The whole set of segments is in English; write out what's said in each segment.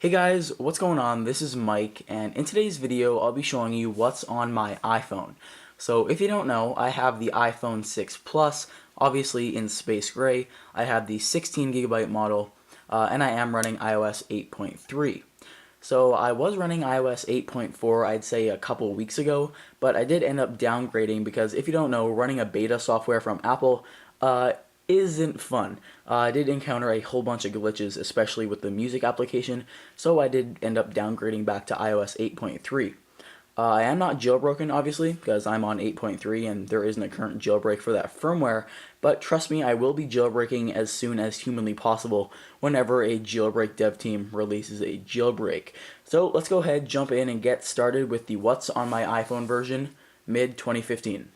Hey guys, what's going on? This is Mike, and in today's video I'll be showing you what's on my iPhone. So if you don't know, I have the iPhone 6 Plus, obviously in space gray. I have the 16GB model, and I am running iOS 8.3. So I was running iOS 8.4, I'd say a couple weeks ago, but I did end up downgrading because if you don't know, running a beta software from Apple isn't fun. I did encounter a whole bunch of glitches, especially with the music application, so I did end up downgrading back to iOS 8.3. I am not jailbroken, obviously, because I'm on 8.3 and there isn't a current jailbreak for that firmware, but trust me, I will be jailbreaking as soon as humanly possible whenever a jailbreak dev team releases a jailbreak. So let's go ahead, jump in, and get started with the What's on My iPhone version, mid-2015.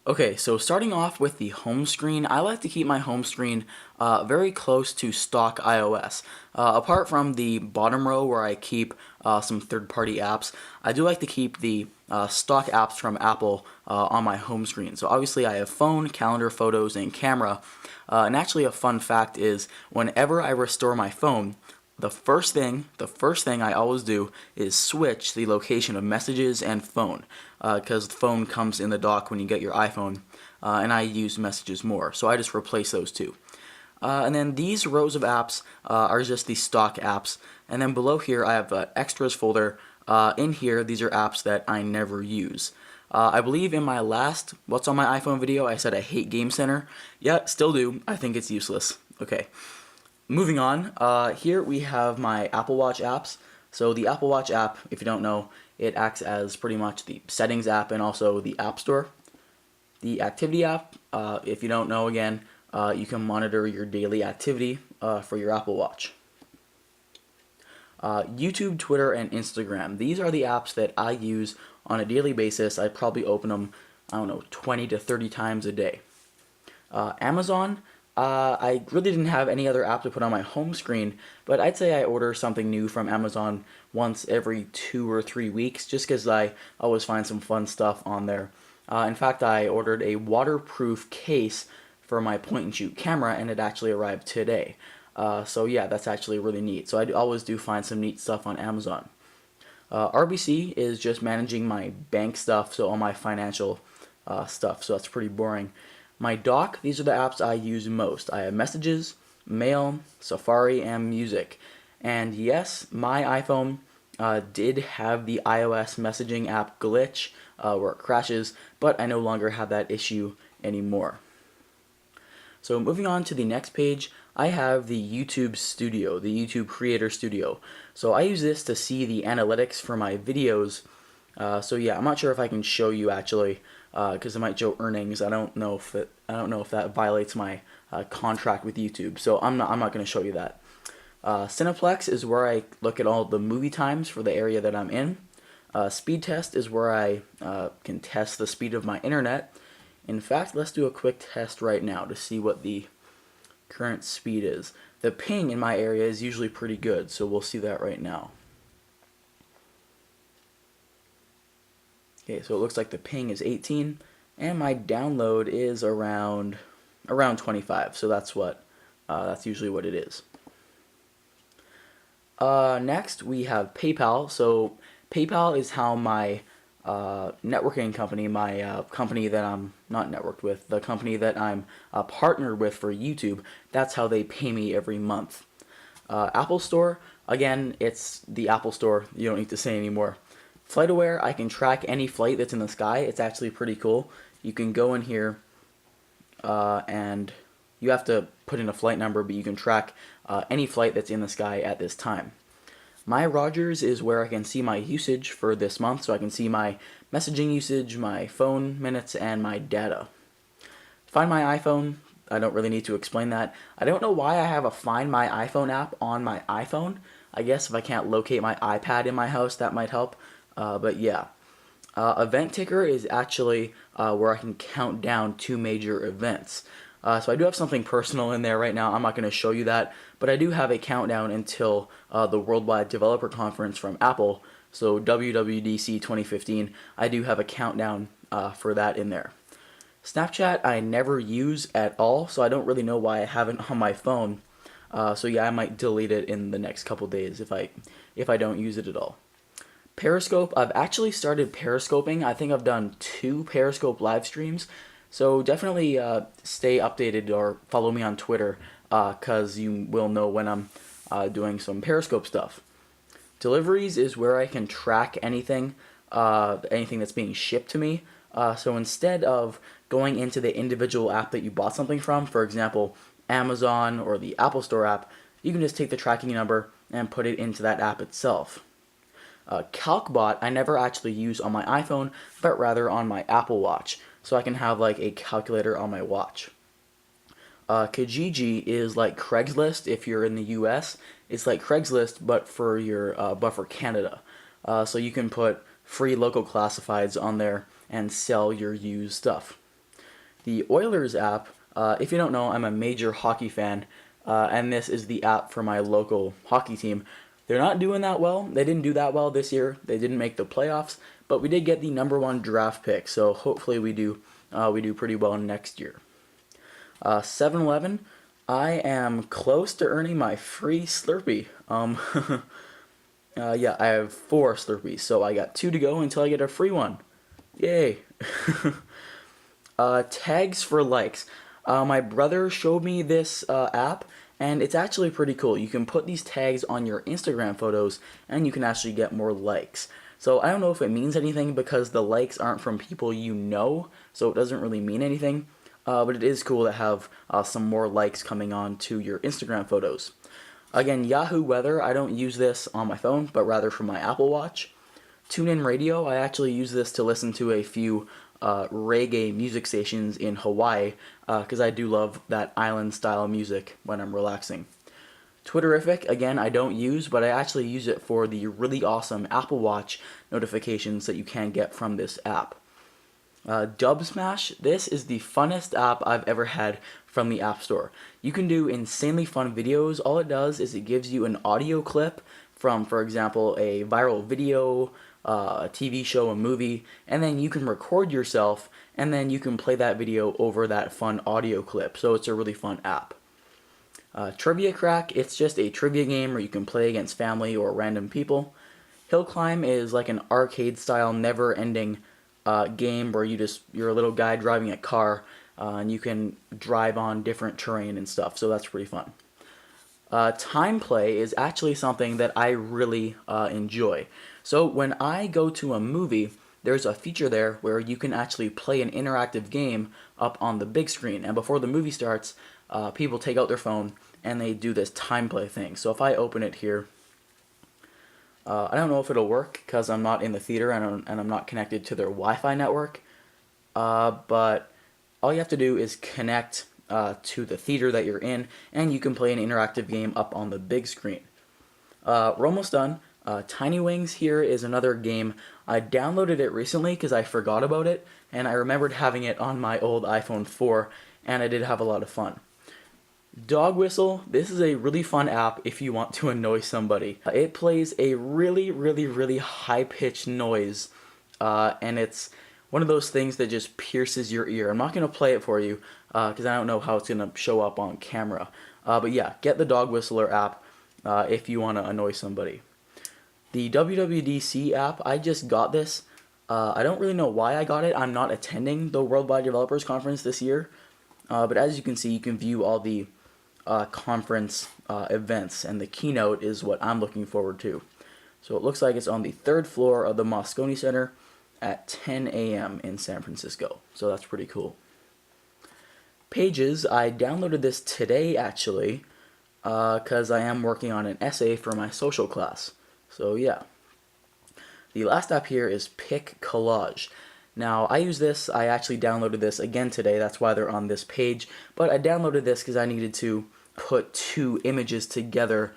Okay, so starting off with the home screen, I like to keep my home screen very close to stock iOS. Apart from the bottom row where I keep some third-party apps, I do like to keep the stock apps from Apple on my home screen. So obviously I have phone, calendar, photos, and camera. And actually a fun fact is whenever I restore my phone, the first thing I always do is switch the location of messages and phone, because the phone comes in the dock when you get your iPhone, and I use messages more, so I just replace those two. And then these rows of apps are just the stock apps, and then below here I have an extras folder. In here, these are apps that I never use. I believe in my last What's on My iPhone video I said I hate Game Center. Yeah, still do. I think it's useless. Okay. Moving on, here we have my Apple Watch apps. So the Apple Watch app, if you don't know, it acts as pretty much the settings app and also the App Store. The activity app, if you don't know again, you can monitor your daily activity for your Apple Watch. YouTube, Twitter, and Instagram. These are the apps that I use on a daily basis. I probably open them, I don't know, 20 to 30 times a day. Amazon. I really didn't have any other app to put on my home screen, but I'd say I order something new from Amazon once every 2 or 3 weeks, just because I always find some fun stuff on there. In fact, I ordered a waterproof case for my point-and-shoot camera, and it actually arrived today. So yeah, that's actually really neat. So I always do find some neat stuff on Amazon. RBC is just managing my bank stuff, so all my financial stuff, so that's pretty boring. My dock, these are the apps I use most. I have Messages, Mail, Safari, and Music. And yes, my iPhone did have the iOS messaging app glitch where it crashes, but I no longer have that issue anymore. So moving on to the next page, I have the YouTube Studio, the YouTube Creator Studio. So I use this to see the analytics for my videos. So yeah, I'm not sure if I can show you actually, because it might show earnings. I don't know if that violates my contract with YouTube. So I'm not going to show you that. Cineplex is where I look at all the movie times for the area that I'm in. Speed test is where I can test the speed of my internet. In fact, let's do a quick test right now to see what the current speed is. The ping in my area is usually pretty good, so we'll see that right now. Okay, so it looks like the ping is 18, and my download is around 25. So that's usually what it is. Next, we have PayPal. So PayPal is how my networking company, my company that I'm not networked with, the company that I'm partnered with for YouTube, that's how they pay me every month. Apple Store, again, it's the Apple Store. You don't need to say anymore. FlightAware, I can track any flight that's in the sky. It's actually pretty cool. You can go in here and you have to put in a flight number, but you can track any flight that's in the sky at this time. My Rogers is where I can see my usage for this month, so I can see my messaging usage, my phone minutes, and my data. Find My iPhone, I don't really need to explain that. I don't know why I have a Find My iPhone app on my iPhone. I guess if I can't locate my iPad in my house, that might help. But yeah. Event Ticker is actually where I can count down 2 major events. So I do have something personal in there right now. I'm not going to show you that, but I do have a countdown until the Worldwide Developer Conference from Apple. So WWDC 2015, I do have a countdown for that in there. Snapchat I never use at all, so I don't really know why I have it on my phone. So yeah, I might delete it in the next couple days if I don't use it at all. Periscope, I've actually started periscoping. I think I've done 2 Periscope live streams. So definitely stay updated or follow me on Twitter, because you will know when I'm doing some Periscope stuff. Deliveries is where I can track anything that's being shipped to me. So instead of going into the individual app that you bought something from, for example, Amazon or the Apple Store app, you can just take the tracking number and put it into that app itself. CalcBot I never actually use on my iPhone, but rather on my Apple Watch, so I can have like a calculator on my watch. Kijiji is like Craigslist if you're in the U.S. It's like Craigslist, but for Canada. So you can put free local classifieds on there and sell your used stuff. The Oilers app, if you don't know, I'm a major hockey fan, and this is the app for my local hockey team. They're not doing that well. They didn't do that well this year. They didn't make the playoffs, but we did get the #1 draft pick, so hopefully we do pretty well next year. 7-Eleven, I am close to earning my free Slurpee. Yeah, I have 4 Slurpees, so I got 2 to go until I get a free one. Yay! Tags for likes. My brother showed me this app, and it's actually pretty cool. You can put these tags on your Instagram photos, and you can actually get more likes. So I don't know if it means anything because the likes aren't from people you know, so it doesn't really mean anything. But it is cool to have some more likes coming on to your Instagram photos. Again, Yahoo Weather, I don't use this on my phone, but rather from my Apple Watch. TuneIn Radio, I actually use this to listen to a few reggae music stations in Hawaii, because I do love that island-style music when I'm relaxing. Twitterific, again, I don't use, but I actually use it for the really awesome Apple Watch notifications that you can get from this app. Dubsmash, this is the funnest app I've ever had from the App Store. You can do insanely fun videos. All it does is it gives you an audio clip from, for example, a viral video, a TV show, a movie, and then you can record yourself, and then you can play that video over that fun audio clip. So it's a really fun app. Trivia Crack, it's just a trivia game where you can play against family or random people. Hill Climb is like an arcade-style, never-ending game where you're a little guy driving a car, and you can drive on different terrain and stuff, so that's pretty fun. Time play is actually something that I really enjoy. So when I go to a movie, there's a feature there where you can actually play an interactive game up on the big screen, and before the movie starts, people take out their phone and they do this time play thing. So if I open it here, I don't know if it'll work because I'm not in the theater and I'm not connected to their Wi-Fi network, but all you have to do is connect to the theater that you're in, and you can play an interactive game up on the big screen. We're almost done. Tiny Wings here is another game. I downloaded it recently because I forgot about it, and I remembered having it on my old iPhone 4, and I did have a lot of fun. Dog Whistle, this is a really fun app if you want to annoy somebody. It plays a really, really, really high-pitched noise, and it's one of those things that just pierces your ear. I'm not going to play it for you because I don't know how it's going to show up on camera. But yeah, get the Dog Whistler app if you want to annoy somebody. The WWDC app, I just got this. I don't really know why I got it. I'm not attending the Worldwide Developers Conference this year. But as you can see, you can view all the conference events, and the keynote is what I'm looking forward to. So it looks like it's on the 3rd floor of the Moscone Center at 10 a.m. in San Francisco. So that's pretty cool. Pages, I downloaded this today actually because I am working on an essay for my social class. So yeah. The last app here is Pic Collage. Now, I use this, I actually downloaded this again today, that's why they're on this page, but I downloaded this because I needed to put 2 images together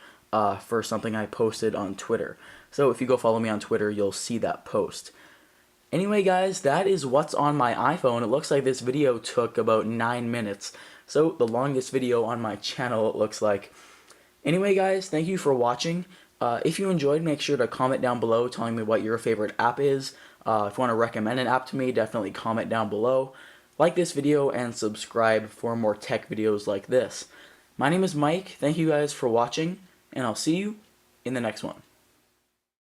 for something I posted on Twitter. So if you go follow me on Twitter, you'll see that post. Anyway guys, that is what's on my iPhone. It looks like this video took about 9 minutes, so the longest video on my channel it looks like. Anyway guys, thank you for watching. If you enjoyed, make sure to comment down below telling me what your favorite app is. If you want to recommend an app to me, definitely comment down below. Like this video and subscribe for more tech videos like this. My name is Mike. Thank you guys for watching, and I'll see you in the next one.